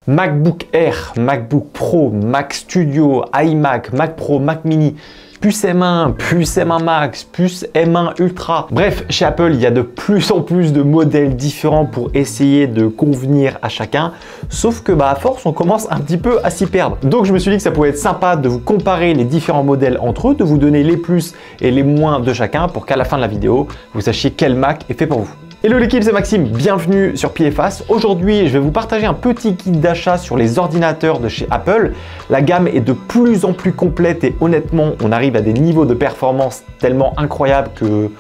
MacBook Air, MacBook Pro, Mac Studio, iMac, Mac Pro, Mac Mini, puce M1, puce M1 Max, puce M1 Ultra. Bref, chez Apple, il y a de plus en plus de modèles différents pour essayer de convenir à chacun. Sauf que à force, on commence un petit peu à s'y perdre. Donc je me suis dit que ça pouvait être sympa de vous comparer les différents modèles entre eux, de vous donner les plus et les moins de chacun pour qu'à la fin de la vidéo, vous sachiez quel Mac est fait pour vous. Hello l'équipe, c'est Maxime, bienvenue sur Pile et Face. Aujourd'hui, je vais vous partager un petit guide d'achat sur les ordinateurs de chez Apple. La gamme est de plus en plus complète et honnêtement, on arrive à des niveaux de performance tellement incroyables que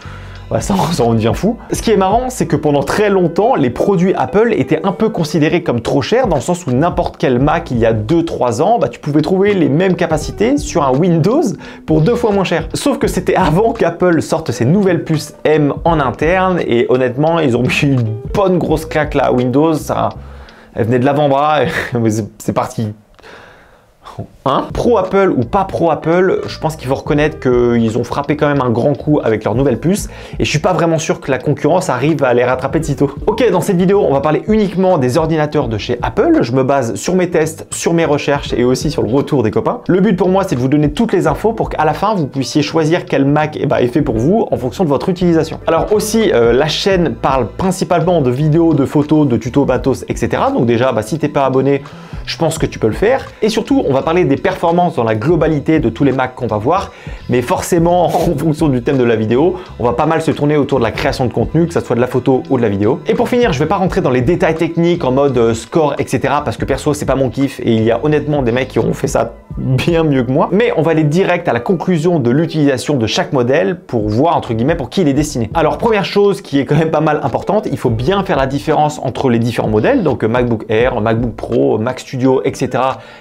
ça en devient fou. Ce qui est marrant, c'est que pendant très longtemps, les produits Apple étaient un peu considérés comme trop chers, dans le sens où n'importe quel Mac, il y a 2-3 ans, tu pouvais trouver les mêmes capacités sur un Windows pour 2 fois moins cher. Sauf que c'était avant qu'Apple sorte ses nouvelles puces M en interne, et honnêtement, ils ont mis une bonne grosse claque là à Windows. Elle venait de l'avant-bras, et c'est parti. Pro Apple ou pas pro Apple, je pense qu'il faut reconnaître qu'ils ont frappé quand même un grand coup avec leur nouvelle puce et je suis pas vraiment sûr que la concurrence arrive à les rattraper de sitôt. Ok, dans cette vidéo, on va parler uniquement des ordinateurs de chez Apple. Je me base sur mes tests, sur mes recherches et aussi sur le retour des copains. Le but pour moi, c'est de vous donner toutes les infos pour qu'à la fin, vous puissiez choisir quel Mac est fait pour vous en fonction de votre utilisation. Alors aussi, la chaîne parle principalement de vidéos, de photos, de tutos matos, etc. Donc déjà, si t'es pas abonné, je pense que tu peux le faire. Et surtout, on va parler des performances dans la globalité de tous les Macs qu'on va voir. Mais forcément, en fonction du thème de la vidéo, on va pas mal se tourner autour de la création de contenu, que ce soit de la photo ou de la vidéo. Et pour finir, je vais pas rentrer dans les détails techniques en mode score, etc. Parce que perso, c'est pas mon kiff. Et il y a honnêtement des mecs qui ont fait ça bien mieux que moi. Mais on va aller direct à la conclusion de l'utilisation de chaque modèle pour voir, entre guillemets, pour qui il est destiné. Alors, première chose qui est quand même pas mal importante, il faut bien faire la différence entre les différents modèles. Donc, MacBook Air, MacBook Pro, Mac Studio, etc.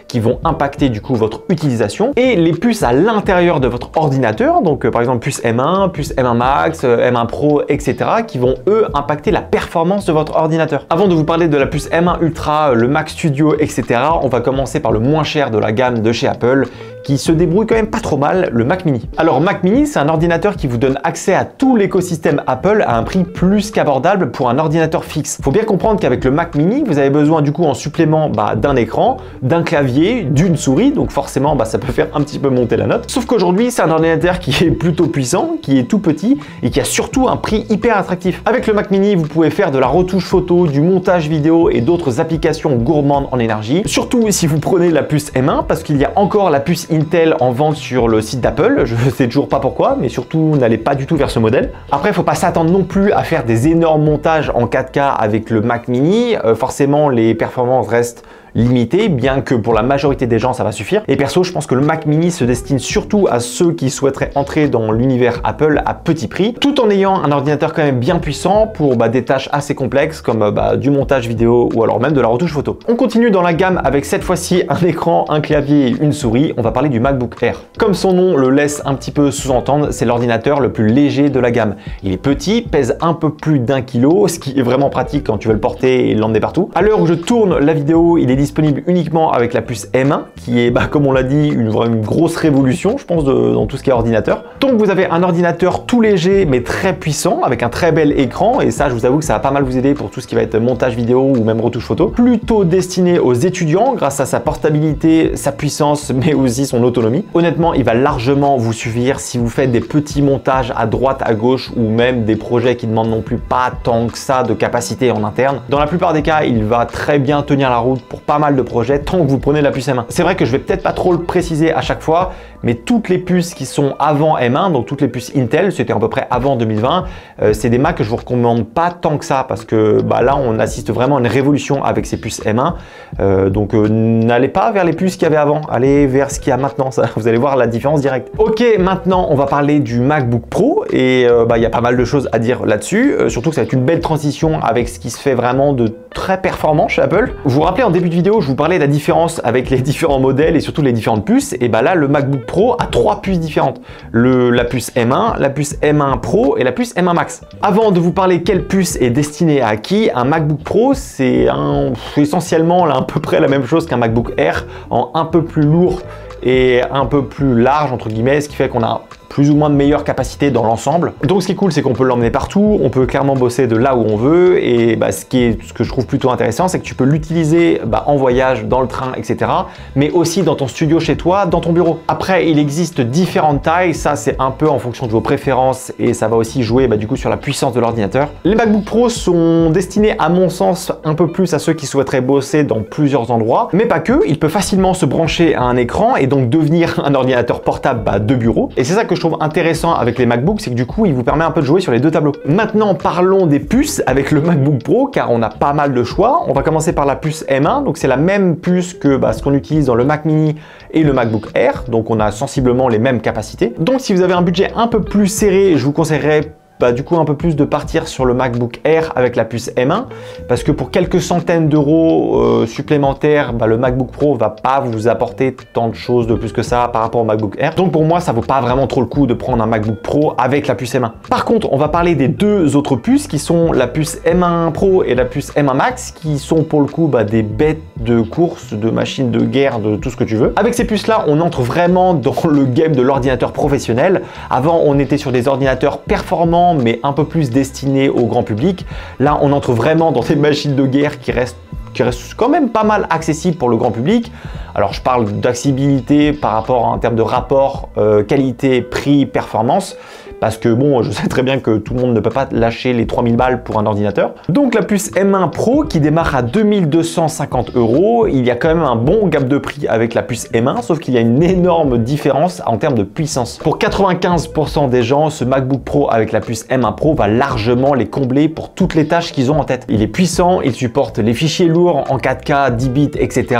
qui vont impacter du coup votre utilisation et les puces à l'intérieur de votre ordinateur, donc par exemple puce M1, puce M1 Max, M1 Pro, etc. qui vont eux impacter la performance de votre ordinateur. Avant de vous parler de la puce M1 Ultra, le Mac Studio, etc. on va commencer par le moins cher de la gamme de chez Apple qui se débrouille quand même pas trop mal, le Mac Mini. Alors Mac Mini, c'est un ordinateur qui vous donne accès à tout l'écosystème Apple à un prix plus qu'abordable pour un ordinateur fixe. Faut bien comprendre qu'avec le Mac Mini, vous avez besoin du coup en supplément d'un écran, d'un clavier, d'une souris, donc forcément ça peut faire un petit peu monter la note. Sauf qu'aujourd'hui, c'est un ordinateur qui est plutôt puissant, qui est tout petit et qui a surtout un prix hyper attractif. Avec le Mac Mini, vous pouvez faire de la retouche photo, du montage vidéo et d'autres applications gourmandes en énergie. Surtout si vous prenez la puce M1 parce qu'il y a encore la puce Intel en vente sur le site d'Apple. Je ne sais toujours pas pourquoi, mais surtout n'allez pas du tout vers ce modèle. Après, il ne faut pas s'attendre non plus à faire des énormes montages en 4K avec le Mac Mini. Forcément, les performances restent limité, bien que pour la majorité des gens ça va suffire. Et perso, je pense que le Mac Mini se destine surtout à ceux qui souhaiteraient entrer dans l'univers Apple à petit prix, tout en ayant un ordinateur quand même bien puissant pour des tâches assez complexes comme du montage vidéo ou alors même de la retouche photo. On continue dans la gamme avec cette fois-ci un écran, un clavier et une souris. On va parler du MacBook Air. Comme son nom le laisse un petit peu sous-entendre, c'est l'ordinateur le plus léger de la gamme. Il est petit, pèse un peu plus d'1 kg, ce qui est vraiment pratique quand tu veux le porter et l'emmener partout. À l'heure où je tourne la vidéo, il est disponible uniquement avec la puce M1 qui est comme on l'a dit une grosse révolution je pense dans tout ce qui est ordinateur. Donc vous avez un ordinateur tout léger mais très puissant avec un très bel écran et ça je vous avoue que ça va pas mal vous aider pour tout ce qui va être montage vidéo ou même retouche photo. Plutôt destiné aux étudiants grâce à sa portabilité, sa puissance mais aussi son autonomie. Honnêtement il va largement vous suffire si vous faites des petits montages à droite à gauche ou même des projets qui demandent non plus pas tant que ça de capacité en interne. Dans la plupart des cas il va très bien tenir la route pour pas mal de projets tant que vous prenez la puce M1. C'est vrai que je vais peut-être pas trop le préciser à chaque fois, mais toutes les puces qui sont avant M1, donc toutes les puces Intel, c'était à peu près avant 2020, c'est des Macs que je vous recommande pas tant que ça parce que là on assiste vraiment à une révolution avec ces puces M1. Donc n'allez pas vers les puces qu'il y avait avant, allez vers ce qu'il y a maintenant, ça, vous allez voir la différence directe. Ok, maintenant on va parler du MacBook Pro et il y a pas mal de choses à dire là-dessus, surtout que ça va être une belle transition avec ce qui se fait vraiment de très performant chez Apple. Vous vous rappelez en début de vidéo, je vous parlais de la différence avec les différents modèles et surtout les différentes puces. Et là, le MacBook Pro a 3 puces différentes. La puce M1, la puce M1 Pro et la puce M1 Max. Avant de vous parler quelle puce est destinée à qui, un MacBook Pro, c'est essentiellement à peu près la même chose qu'un MacBook Air, en un peu plus lourd et un peu plus large entre guillemets, ce qui fait qu'on a plus ou moins de meilleure capacité dans l'ensemble. Donc ce qui est cool, c'est qu'on peut l'emmener partout, on peut clairement bosser de là où on veut, et ce que je trouve plutôt intéressant, c'est que tu peux l'utiliser en voyage, dans le train, etc. mais aussi dans ton studio chez toi, dans ton bureau. Après, il existe différentes tailles, ça c'est un peu en fonction de vos préférences et ça va aussi jouer du coup sur la puissance de l'ordinateur. Les MacBook Pro sont destinés à mon sens un peu plus à ceux qui souhaiteraient bosser dans plusieurs endroits, mais pas que, il peut facilement se brancher à un écran et donc devenir un ordinateur portable de bureau. Et c'est ça que je trouve intéressant avec les MacBooks, c'est que du coup il vous permet un peu de jouer sur les deux tableaux. Maintenant parlons des puces avec le MacBook Pro, car on a pas mal de choix. On va commencer par la puce M1, donc c'est la même puce que ce qu'on utilise dans le Mac Mini et le MacBook Air, donc on a sensiblement les mêmes capacités. Donc si vous avez un budget un peu plus serré, je vous conseillerais du coup un peu plus de partir sur le MacBook Air avec la puce M1, parce que pour quelques centaines d'euros supplémentaires, le MacBook Pro va pas vous apporter tant de choses de plus que ça par rapport au MacBook Air. Donc pour moi, ça vaut pas vraiment trop le coup de prendre un MacBook Pro avec la puce M1. Par contre, on va parler des deux autres puces qui sont la puce M1 Pro et la puce M1 Max, qui sont pour le coup des bêtes de course, de machines de guerre, de tout ce que tu veux. Avec ces puces-là, on entre vraiment dans le game de l'ordinateur professionnel. Avant, on était sur des ordinateurs performants, mais un peu plus destinés au grand public. Là, on entre vraiment dans des machines de guerre qui restent quand même pas mal accessibles pour le grand public. Alors, je parle d'accessibilité par rapport en termes de rapport qualité, prix, performance. Parce que bon, je sais très bien que tout le monde ne peut pas lâcher les 3000 balles pour un ordinateur. Donc la puce M1 Pro qui démarre à 2250 €, il y a quand même un bon gap de prix avec la puce M1, sauf qu'il y a une énorme différence en termes de puissance. Pour 95% des gens, ce MacBook Pro avec la puce M1 Pro va largement les combler pour toutes les tâches qu'ils ont en tête. Il est puissant, il supporte les fichiers lourds en 4K, 10 bits, etc.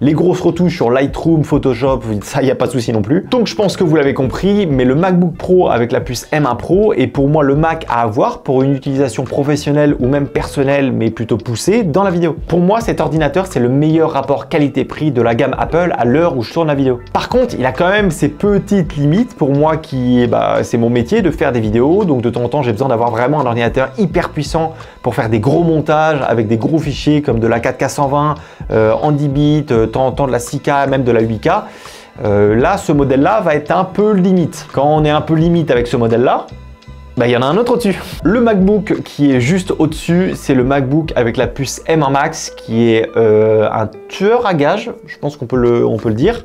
Les grosses retouches sur Lightroom, Photoshop, ça, il n'y a pas de souci non plus. Donc je pense que vous l'avez compris, mais le MacBook Pro avec la puce M1 Pro est pour moi le Mac à avoir pour une utilisation professionnelle ou même personnelle, mais plutôt poussée dans la vidéo. Pour moi, cet ordinateur, c'est le meilleur rapport qualité-prix de la gamme Apple à l'heure où je tourne la vidéo. Par contre, il a quand même ses petites limites pour moi qui, c'est mon métier de faire des vidéos, donc de temps en temps, j'ai besoin d'avoir vraiment un ordinateur hyper puissant pour faire des gros montages avec des gros fichiers comme de la 4K 120 en 10 bits, temps de la 6K, même de la 8K. Là, ce modèle-là va être un peu limite. Quand on est un peu limite avec ce modèle-là, il y en a un autre au-dessus. Le MacBook qui est juste au-dessus, c'est le MacBook avec la puce M1 Max qui est un tueur à gages, je pense qu'on peut le dire.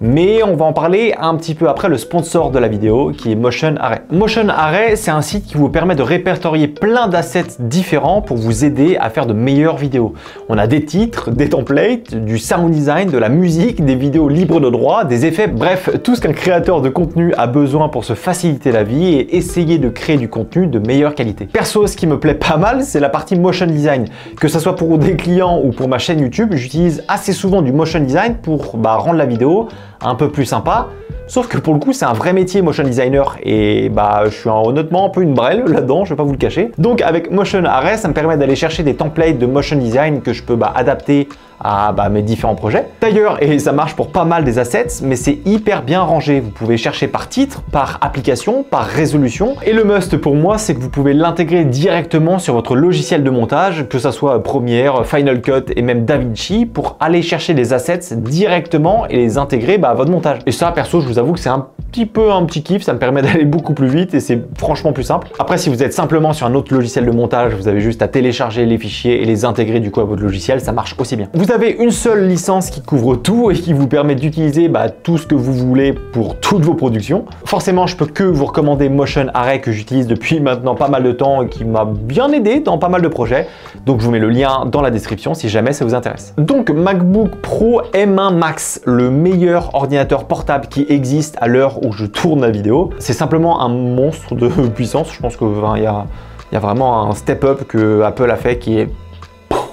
Mais on va en parler un petit peu après le sponsor de la vidéo qui est Motion Array. Motion Array, c'est un site qui vous permet de répertorier plein d'assets différents pour vous aider à faire de meilleures vidéos. On a des titres, des templates, du sound design, de la musique, des vidéos libres de droit, des effets, bref, tout ce qu'un créateur de contenu a besoin pour se faciliter la vie et essayer de créer du contenu de meilleure qualité. Perso, ce qui me plaît pas mal, c'est la partie motion design. Que ce soit pour des clients ou pour ma chaîne YouTube, j'utilise assez souvent du motion design pour rendre la vidéo un peu plus sympa. Sauf que pour le coup, c'est un vrai métier motion designer et je suis honnêtement un peu une brêle là-dedans, je vais pas vous le cacher. Donc avec Motion Array, ça me permet d'aller chercher des templates de motion design que je peux adapter à mes différents projets. D'ailleurs, et ça marche pour pas mal des assets, mais c'est hyper bien rangé. Vous pouvez chercher par titre, par application, par résolution. Et le must pour moi, c'est que vous pouvez l'intégrer directement sur votre logiciel de montage, que ça soit Premiere, Final Cut et même DaVinci, pour aller chercher les assets directement et les intégrer à votre montage. Et ça, perso, je vous avoue que c'est un petit kiff, ça me permet d'aller beaucoup plus vite et c'est franchement plus simple. Après, si vous êtes simplement sur un autre logiciel de montage, vous avez juste à télécharger les fichiers et les intégrer du coup à votre logiciel, ça marche aussi bien. Vous avez une seule licence qui couvre tout et qui vous permet d'utiliser tout ce que vous voulez pour toutes vos productions. Forcément, je peux que vous recommander Motion Array que j'utilise depuis maintenant pas mal de temps et qui m'a bien aidé dans pas mal de projets. Donc je vous mets le lien dans la description si jamais ça vous intéresse. Donc MacBook Pro M1 Max, le meilleur ordinateur portable qui existe à l'heure où je tourne la vidéo. C'est simplement un monstre de puissance. Je pense qu'il y a vraiment un step-up que Apple a fait qui est...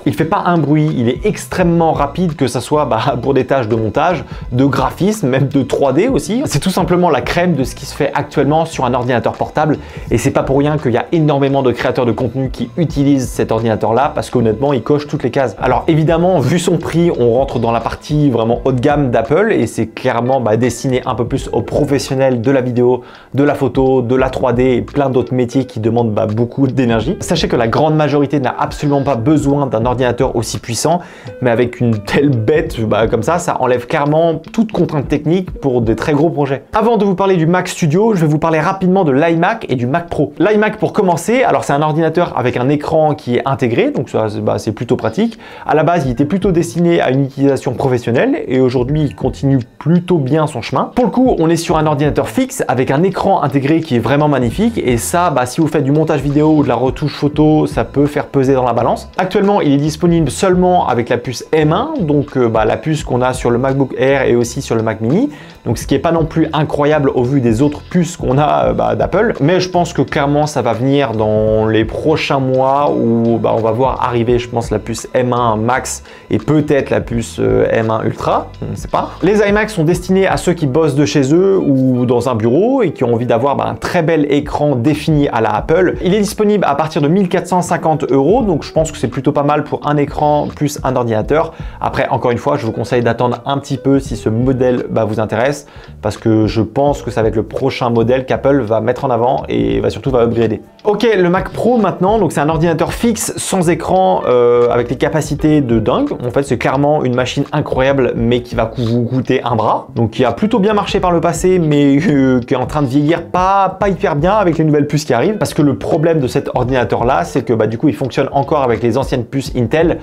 Il fait pas un bruit, il est extrêmement rapide, que ça soit pour des tâches de montage, de graphisme, même de 3D aussi. C'est tout simplement la crème de ce qui se fait actuellement sur un ordinateur portable et c'est pas pour rien qu'il y a énormément de créateurs de contenu qui utilisent cet ordinateur-là parce qu'honnêtement, il coche toutes les cases. Alors évidemment, vu son prix, on rentre dans la partie vraiment haut de gamme d'Apple et c'est clairement destiné un peu plus aux professionnels de la vidéo, de la photo, de la 3D et plein d'autres métiers qui demandent beaucoup d'énergie. Sachez que la grande majorité n'a absolument pas besoin d'un ordinateur aussi puissant, mais avec une telle bête comme ça enlève clairement toute contrainte technique pour des très gros projets. Avant de vous parler du Mac Studio, je vais vous parler rapidement de l'iMac et du Mac Pro. L'iMac pour commencer, alors c'est un ordinateur avec un écran qui est intégré, donc ça c'est plutôt pratique. À la base, il était plutôt destiné à une utilisation professionnelle et aujourd'hui, il continue plutôt bien son chemin. Pour le coup, on est sur un ordinateur fixe avec un écran intégré qui est vraiment magnifique et ça, si vous faites du montage vidéo ou de la retouche photo, ça peut faire peser dans la balance. Actuellement, il est disponible seulement avec la puce M1, donc la puce qu'on a sur le MacBook Air et aussi sur le Mac Mini. Donc ce qui n'est pas non plus incroyable au vu des autres puces qu'on a d'Apple, mais je pense que clairement ça va venir dans les prochains mois où on va voir arriver, je pense, la puce M1 Max et peut-être la puce M1 Ultra, on ne sait pas. Les iMac sont destinés à ceux qui bossent de chez eux ou dans un bureau et qui ont envie d'avoir un très bel écran défini à la Apple. Il est disponible à partir de 1450 €, donc je pense que c'est plutôt pas mal pour un écran plus un ordinateur. Après, encore une fois, je vous conseille d'attendre un petit peu si ce modèle vous intéresse, parce que je pense que ça va être le prochain modèle qu'Apple va mettre en avant et surtout va upgrader. Ok, le Mac Pro maintenant, donc c'est un ordinateur fixe sans écran avec des capacités de dingue. En fait, c'est clairement une machine incroyable, mais qui va vous coûter un bras. Donc qui a plutôt bien marché par le passé, mais qui est en train de vieillir pas hyper bien avec les nouvelles puces qui arrivent. Parce que le problème de cet ordinateur là, c'est que du coup, il fonctionne encore avec les anciennes puces Intel.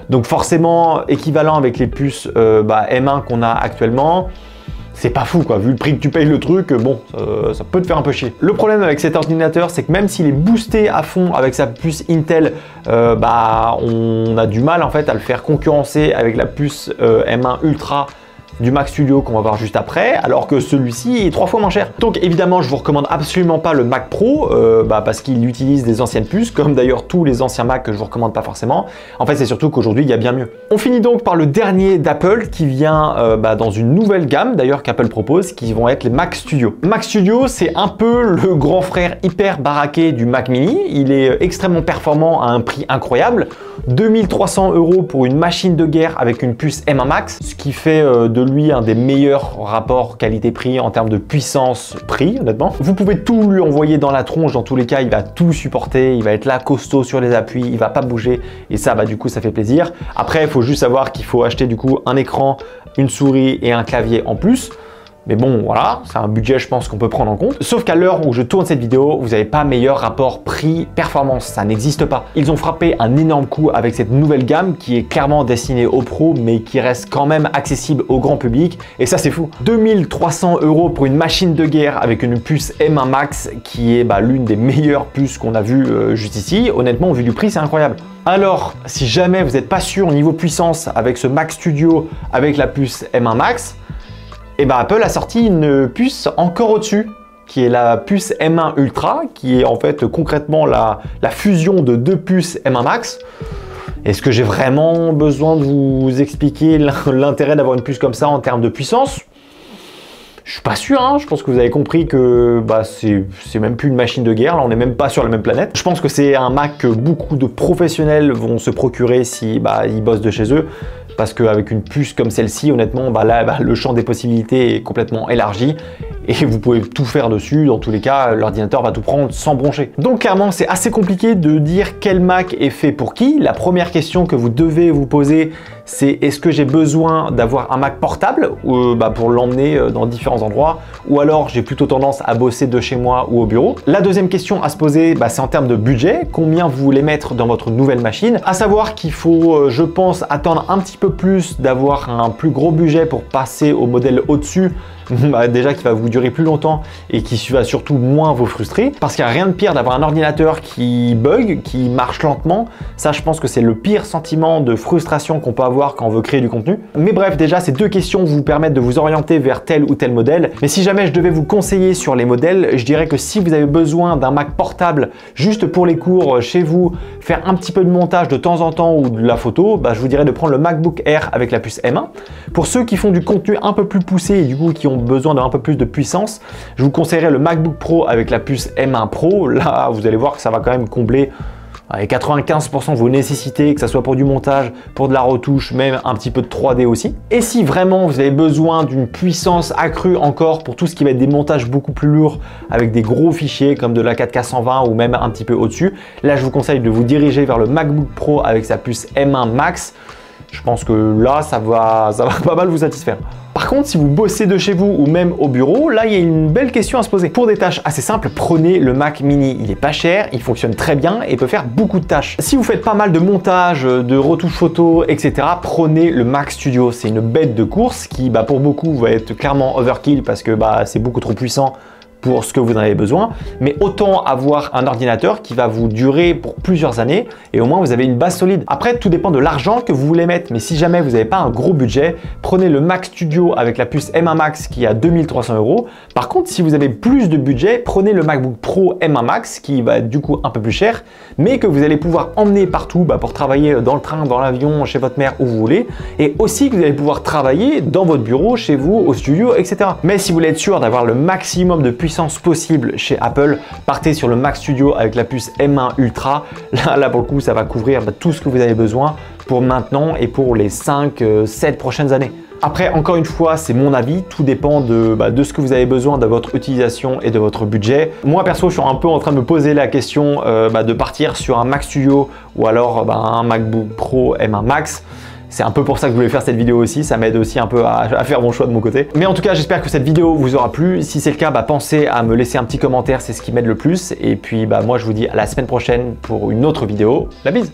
Donc forcément, équivalent avec les puces M1 qu'on a actuellement. C'est pas fou quoi, vu le prix que tu payes le truc, ça peut te faire un peu chier. Le problème avec cet ordinateur, c'est que même s'il est boosté à fond avec sa puce Intel, on a du mal en fait à le faire concurrencer avec la puce M1 Ultra du Mac Studio qu'on va voir juste après, alors que celui-ci est 3 fois moins cher. Donc évidemment, je vous recommande absolument pas le Mac Pro, parce qu'il utilise des anciennes puces, comme d'ailleurs tous les anciens Mac que je vous recommande pas forcément. En fait, c'est surtout qu'aujourd'hui, il y a bien mieux. On finit donc par le dernier d'Apple qui vient dans une nouvelle gamme, d'ailleurs qu'Apple propose, qui vont être les Mac Studio. Mac Studio, c'est un peu le grand frère hyper baraqué du Mac Mini. Il est extrêmement performant à un prix incroyable. 2300 € pour une machine de guerre avec une puce M1 Max, ce qui fait de lui un des meilleurs rapports qualité-prix en termes de puissance-prix, honnêtement. Vous pouvez tout lui envoyer dans la tronche, dans tous les cas, il va tout supporter, il va être là costaud sur les appuis, il va pas bouger et ça, du coup, ça fait plaisir. Après, il faut juste savoir qu'il faut acheter du coup un écran, une souris et un clavier en plus. Mais bon, voilà, c'est un budget, je pense, qu'on peut prendre en compte. Sauf qu'à l'heure où je tourne cette vidéo, vous n'avez pas meilleur rapport prix-performance. Ça n'existe pas. Ils ont frappé un énorme coup avec cette nouvelle gamme qui est clairement destinée aux pros, mais qui reste quand même accessible au grand public. Et ça, c'est fou. 2300 € pour une machine de guerre avec une puce M1 Max qui est l'une des meilleures puces qu'on a vues juste ici. Honnêtement, au vu du prix, c'est incroyable. Alors, si jamais vous n'êtes pas sûr au niveau puissance avec ce Mac Studio avec la puce M1 Max, Apple a sorti une puce encore au-dessus, qui est la puce M1 Ultra, qui est en fait concrètement la fusion de deux puces M1 Max. Est-ce que j'ai vraiment besoin de vous expliquer l'intérêt d'avoir une puce comme ça en termes de puissance? Je suis pas sûr, hein. Je pense que vous avez compris que c'est même plus une machine de guerre, là on n'est même pas sur la même planète. Je pense que c'est un Mac que beaucoup de professionnels vont se procurer si ils bossent de chez eux. Parce qu'avec une puce comme celle-ci, honnêtement, le champ des possibilités est complètement élargi et vous pouvez tout faire dessus. Dans tous les cas, l'ordinateur va tout prendre sans broncher. Donc clairement, c'est assez compliqué de dire quel Mac est fait pour qui. La première question que vous devez vous poser, c'est est-ce que j'ai besoin d'avoir un Mac portable pour l'emmener dans différents endroits, ou alors j'ai plutôt tendance à bosser de chez moi ou au bureau. La deuxième question à se poser, c'est en termes de budget. Combien vous voulez mettre dans votre nouvelle machine? À savoir qu'il faut, je pense, attendre un petit peu plus d'avoir un plus gros budget pour passer au modèle au-dessus, déjà qui va vous durer plus longtemps et qui va surtout moins vous frustrer, parce qu'il n'y a rien de pire d'avoir un ordinateur qui bug, qui marche lentement. Ça, je pense que c'est le pire sentiment de frustration qu'on peut avoir quand on veut créer du contenu. Mais bref, déjà ces deux questions vous permettent de vous orienter vers tel ou tel modèle. Mais si jamais je devais vous conseiller sur les modèles, je dirais que si vous avez besoin d'un Mac portable juste pour les cours chez vous, faire un petit peu de montage de temps en temps ou de la photo, je vous dirais de prendre le MacBook Air avec la puce M1. Pour ceux qui font du contenu un peu plus poussé et du coup qui ont besoin d'un peu plus de puissance, je vous conseillerais le MacBook Pro avec la puce M1 Pro. Là, vous allez voir que ça va quand même combler et 95% de vos nécessités, que ce soit pour du montage, pour de la retouche, même un petit peu de 3D aussi. Et si vraiment vous avez besoin d'une puissance accrue encore pour tout ce qui va être des montages beaucoup plus lourds avec des gros fichiers comme de la 4K 120 ou même un petit peu au-dessus, là je vous conseille de vous diriger vers le MacBook Pro avec sa puce M1 Max. Je pense que là, ça va pas mal vous satisfaire. Par contre, si vous bossez de chez vous ou même au bureau, là, il y a une belle question à se poser. Pour des tâches assez simples, prenez le Mac Mini. Il est pas cher, il fonctionne très bien et peut faire beaucoup de tâches. Si vous faites pas mal de montage, de retouches photos, etc., prenez le Mac Studio. C'est une bête de course qui, pour beaucoup, va être clairement overkill parce que c'est beaucoup trop puissant pour ce que vous en avez besoin, mais autant avoir un ordinateur qui va vous durer pour plusieurs années et au moins vous avez une base solide. Après, tout dépend de l'argent que vous voulez mettre, mais si jamais vous n'avez pas un gros budget, prenez le Mac Studio avec la puce M1 Max qui est à 2300 €. Par contre, si vous avez plus de budget, prenez le MacBook Pro M1 Max qui va être du coup un peu plus cher, mais que vous allez pouvoir emmener partout pour travailler dans le train, dans l'avion, chez votre mère, où vous voulez, et aussi que vous allez pouvoir travailler dans votre bureau, chez vous, au studio, etc. Mais si vous voulez être sûr d'avoir le maximum de puissance possible chez Apple, partez sur le Mac Studio avec la puce M1 Ultra. Là pour le coup, ça va couvrir tout ce que vous avez besoin pour maintenant et pour les 5-7 prochaines années. Après, encore une fois, c'est mon avis, tout dépend de ce que vous avez besoin, de votre utilisation et de votre budget. Moi perso, je suis un peu en train de me poser la question de partir sur un Mac Studio ou alors un MacBook Pro M1 Max. C'est un peu pour ça que je voulais faire cette vidéo aussi, ça m'aide aussi un peu à faire mon choix de mon côté. Mais en tout cas, j'espère que cette vidéo vous aura plu. Si c'est le cas, pensez à me laisser un petit commentaire, c'est ce qui m'aide le plus. Et puis moi, je vous dis à la semaine prochaine pour une autre vidéo. La bise!